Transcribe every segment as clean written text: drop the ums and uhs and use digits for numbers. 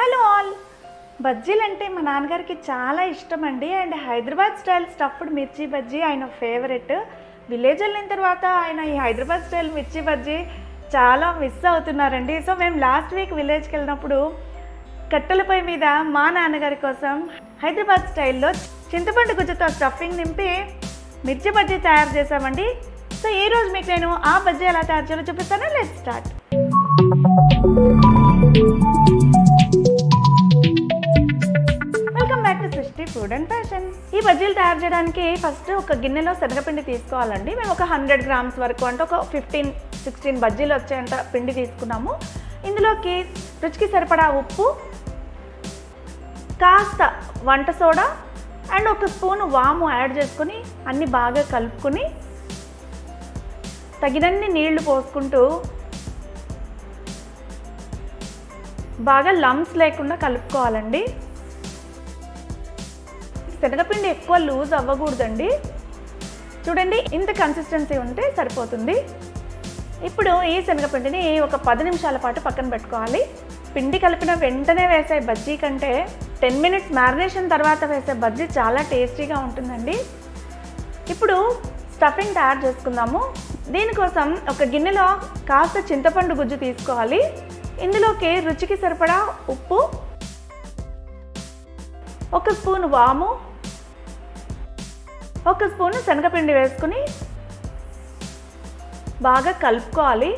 Hello all. బజ్జీలు అంటే మా నాన్నగారికి చాలా ఇష్టం అండి. అండ్ హైదరాబాద్ స్టైల్ స్టఫ్డ్ మిర్చి బజ్జీ ఆయన ఫేవరెట్. విలేజ్ వెళ్ళిన తర్వాత ఆయన ఈ హైదరాబాద్ స్టైల్ మిర్చి బజ్జీ చాలా మిస్ అవుతున్నారండి. సో మేము లాస్ట్ వీక్ విలేజ్కి వెళ్ళినప్పుడు కట్టెల పొయ్యి మీద మా నాన్నగారి కోసం హైదరాబాద్ స్టైల్లో చింతపండు గుజ్జుతో స్టఫింగ్ నింపి మిర్చి బజ్జీ తయారు చేసామండి. సో ఈరోజు మీకు నేను ఆ బజ్జీ ఎలా తయారు చేయాలో చూపిస్తాను. Let's start. Welcome back to సృష్టి ఫుడ్ అండ్ ఫ్యాషన్. ఈ బజ్జీలు తయారు చేయడానికి ఫస్ట్ ఒక గిన్నెలో శనగపిండి తీసుకోవాలండి. మేము ఒక 100 గ్రామ్స్ వరకు అంటే ఒక 15-16 బజ్జీలు వచ్చేంత పిండి తీసుకున్నాము. ఇందులోకి రుచికి సరిపడా ఉప్పు, కాస్త వంట సోడా అండ్ ఒక స్పూన్ వాము యాడ్ చేసుకుని అన్నీ బాగా కలుపుకొని తగినన్ని నీళ్లు పోసుకుంటూ బాగా లంప్స్ లేకుండా కలుపుకోవాలండి. శనగపిండి ఎక్కువ లూజ్ అవ్వకూడదండి. చూడండి, ఇంత కన్సిస్టెన్సీ ఉంటే సరిపోతుంది. ఇప్పుడు ఈ శనగపిండిని ఒక 10 నిమిషాల పాటు పక్కన పెట్టుకోవాలి. పిండి కలిపిన వెంటనే వేసే బజ్జీ కంటే 10 మినిట్స్ మ్యారినేషన్ తర్వాత వేసే బజ్జీ చాలా టేస్టీగా ఉంటుందండి. ఇప్పుడు స్టఫింగ్ తయారు చేసుకుందాము. దీనికోసం ఒక గిన్నెలో కాస్త చింతపండు గుజ్జు తీసుకోవాలి. ఇందులోకి రుచికి సరిపడా ఉప్పు, ఒక స్పూన్ వాము, ఒక స్పూన్ శనగపిండి వేసుకుని బాగా కలుపుకోవాలి.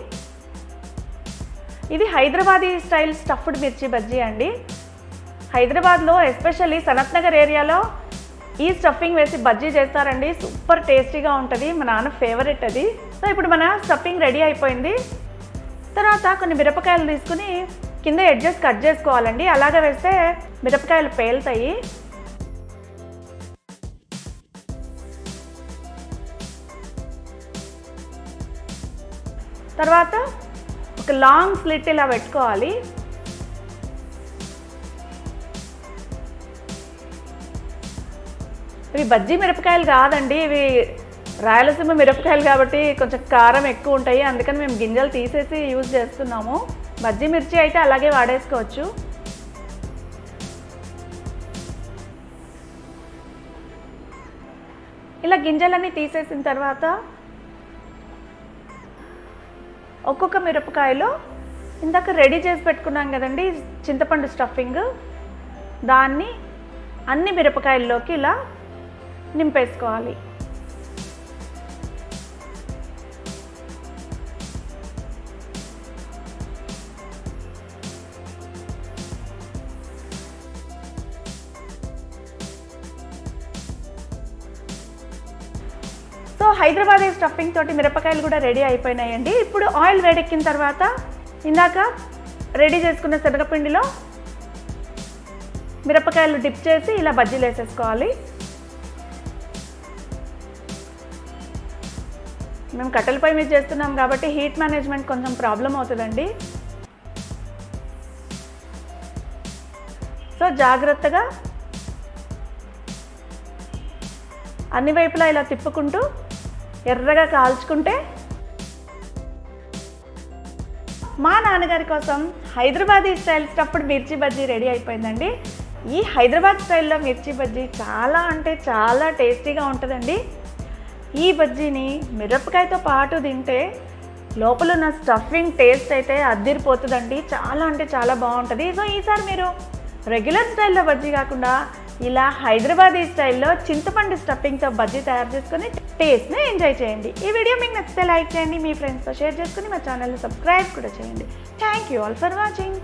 ఇది హైదరాబాదీ స్టైల్ స్టఫ్డ్ మిర్చి బజ్జీ అండి. హైదరాబాద్లో ఎస్పెషల్లీ సనత్ నగర్ ఏరియాలో ఈ స్టఫింగ్ వేసి బజ్జీ చేస్తారండి. సూపర్ టేస్టీగా ఉంటుంది. మా నాన్న ఫేవరెట్ అది. సో ఇప్పుడు మన స్టఫింగ్ రెడీ అయిపోయింది. తర్వాత కొన్ని మిరపకాయలు తీసుకుని కింద ఎడ్జెస్ కట్ చేసుకోవాలండి. అలాగే వేస్తే మిరపకాయలు పేలుతాయి. తర్వాత ఒక లాంగ్ స్లిట్ ఇలా పెట్టుకోవాలి. ఇవి బజ్జీ మిరపకాయలు కాదండి, ఇవి రాయలసీమ మిరపకాయలు కాబట్టి కొంచెం కారం ఎక్కువ ఉంటాయి. అందుకని మేము గింజలు తీసేసి యూజ్ చేస్తున్నాము. బజ్జీ మిర్చి అయితే అలాగే వాడేసుకోవచ్చు. ఇలా గింజలన్నీ తీసేసిన తర్వాత ఒక్కొక్క మిరపకాయలో ఇందాక రెడీ చేసి పెట్టుకున్నాం కదండి చింతపండు స్టఫింగ్, దాన్ని అన్ని మిరపకాయల్లోకి ఇలా నింపేసుకోవాలి. సో హైదరాబాదీ స్టఫింగ్ తోటి మిరపకాయలు కూడా రెడీ అయిపోయినాయండి. ఇప్పుడు ఆయిల్ వేడెక్కిన తర్వాత ఇందాక రెడీ చేసుకున్న శనగపిండిలో మిరపకాయలు డిప్ చేసి ఇలా బజ్జీలు వేసేసుకోవాలి. మేము కట్టెల పొయ్యి మీద చేస్తున్నాం కాబట్టి హీట్ మేనేజ్మెంట్ కొంచెం ప్రాబ్లం అవుతుందండి. సో జాగ్రత్తగా అన్ని వైపులా ఇలా తిప్పుకుంటూ ఎర్రగా కాల్చుకుంటే మా నాన్నగారి కోసం హైదరాబాదీ స్టైల్ స్టఫ్డ్ మిర్చి బజ్జీ రెడీ అయిపోయిందండి. ఈ హైదరాబాద్ స్టైల్లో మిర్చి బజ్జీ చాలా అంటే చాలా టేస్టీగా ఉంటుందండి. ఈ బజ్జీని మిరపకాయతో పాటు తింటే లోపల ఉన్న స్టఫింగ్ టేస్ట్ అయితే అద్దిరిపోతుందండి. చాలా అంటే చాలా బాగుంటుంది. సో ఈసారి మీరు రెగ్యులర్ స్టైల్లో బజ్జీ కాకుండా ఇలా హైదరాబాదీ స్టైల్లో చింతపండు స్టఫింగ్తో బజ్జీ తయారు చేసుకొని టేస్ట్ని ఎంజాయ్ చేయండి. ఈ వీడియో మీకు నచ్చితే లైక్ చేయండి, మీ ఫ్రెండ్స్తో షేర్ చేసుకుని మా ఛానల్ని సబ్స్క్రైబ్ కూడా చేయండి. Thank you all for watching.